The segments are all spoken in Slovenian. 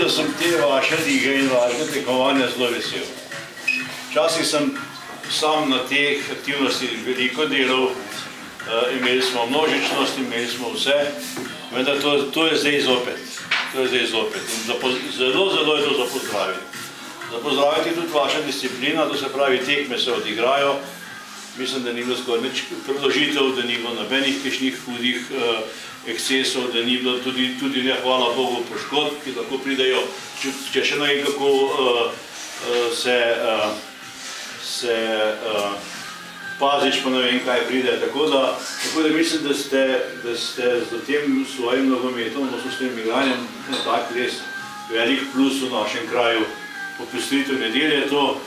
da sem te vaše lige in vašega tekmovanja zelo vesel. Včasih sem sam na teh aktivnostih veliko delal, imeli smo množičnost, imeli smo vse, vendar to je zdaj zopet. In zelo je to za pozdraviti. Za pozdraviti je tudi vaša disciplina, to se pravi, tekme se odigrajo. Mislim, da ni bilo skoraj nič predložitev, da ni bilo nobenih kakšnih hudih ekscesov, da ni bilo tudi ne, hvala Bogu, poškodb, ki lahko pridejo, če še ne vem, kako se paziš, pa ne vem, kaj pride. Tako da mislim, da ste z tem svojim nogometom, s tem igranjem, tak res velik plus v našem kraju. Popestritev nedelje je to,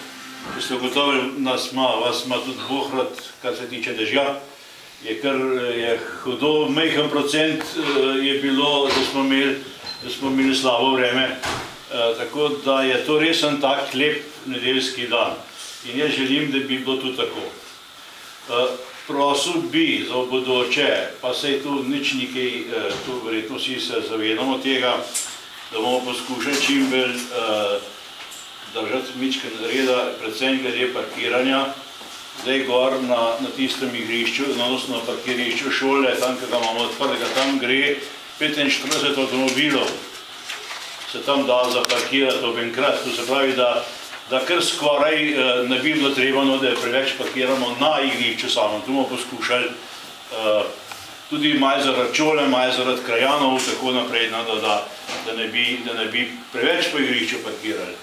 če ste ugotovili, vas ima tudi Bohrad, kar se tiče dežja, je hudo, majhen procent je bilo, da smo imeli slabo vreme, tako da je to res en tak lep nedeljski dan. In jaz želim, da bi bilo tudi tako. Prosil bi za bodoče, pa sej tu nič nekaj, tu verjetno vsi se zavedamo tega, da bomo poskušali čim bolj držati mičken reda, predvsem glede parkiranja. Zdaj gor na tistem igrišču, odnosno na parkirišču šole, tam, ki ga imamo odprtega, tam gre 45 avtomobilov, se tam da zaparkirati ob enkrat. To se pravi, da kar skoraj ne bi bilo treba, da preveč parkiramo na igrišču samem. Tu bomo poskušali tudi malo zaradi šole, malo zaradi krajanov, tako naprej, da ne bi preveč po igrišču parkirali.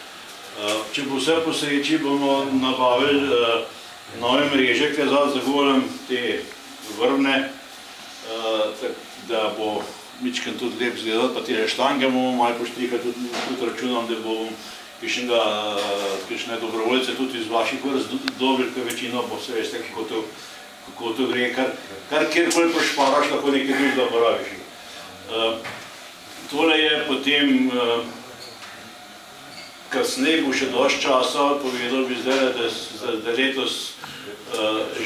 Če bo vse po sreči, bomo nabavili nove mreže, ki je za golem te vrvne, da bo mičken tudi lep zgledati, pa te štange bomo malo poštrikati, tudi računam, da bomo kakšne dobrovoljce tudi iz vaših vrst dobili, ker večino bo se veste, kako to gre, kar kjerkoli pošparaš, lahko nekaj drugega porabiš. Tole je potem kasneje bo še dosti časa, povedal bi zdaj, da letos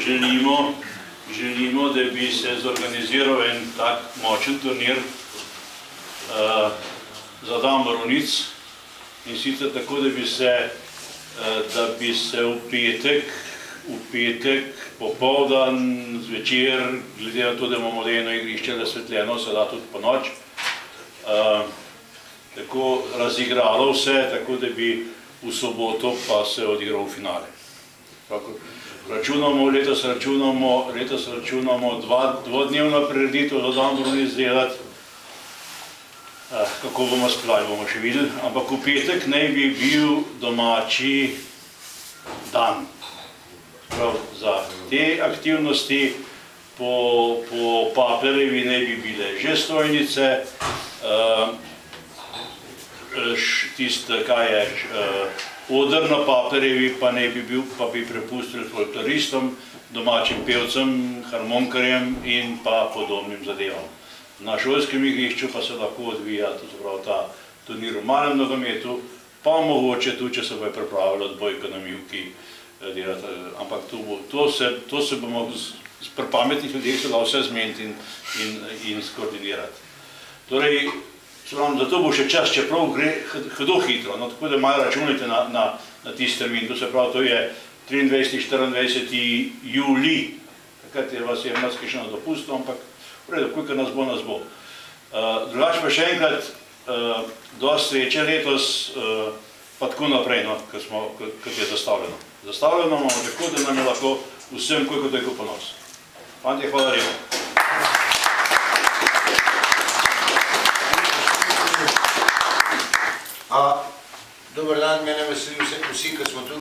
želimo, da bi se zorganiziral en tak močen turnir za dan Borovnic, in sicer tako, da bi se v petek popoldan, zvečer, glede na to, da imamo eno igrišče razsvetljeno, se da tudi po noč, tako razigralo vse, tako da bi v soboto pa se odigral v finale. Letos računamo dvodnevno prireditev za dan Borovnic delati. Kako bomo splavili, bomo še videli, ampak v petek naj bi bil domači dan. Za te aktivnosti po Paplerjevi naj bi bile že stojnice, tiste, kaj je, oder na Paplerjevi pa naj bi bil, pa bi prepustili folkloristom, domačim pevcem, harmonkarjem in pa podobnim zadevam. Na šolskem igrišču pa se lahko odvija ta turnir v malem nogometu, pa mogoče tudi, če se bo pripravilo odbojka na mivki delati, ampak to se bomo pri pametnih ljudeh se da vse zmeniti in skoordinirati. Torej, zato bo še čas, čeprav gre hudo hitro, tako da malo računajte na tisti termin, to se pravi, to je 23. 24. juli, takrat vas je marsikaj na dopustu, ampak v redu, koliko nas bo. Drugače pa še enkrat, dosti sreče letos, pa tako naprej, kot je zastavljeno. Zastavljeno imamo tako, da nam je lahko vsem koliko toliko ponos. Fantje, hvala lepa. Dober dan, mene veseli vsi, ki smo tu.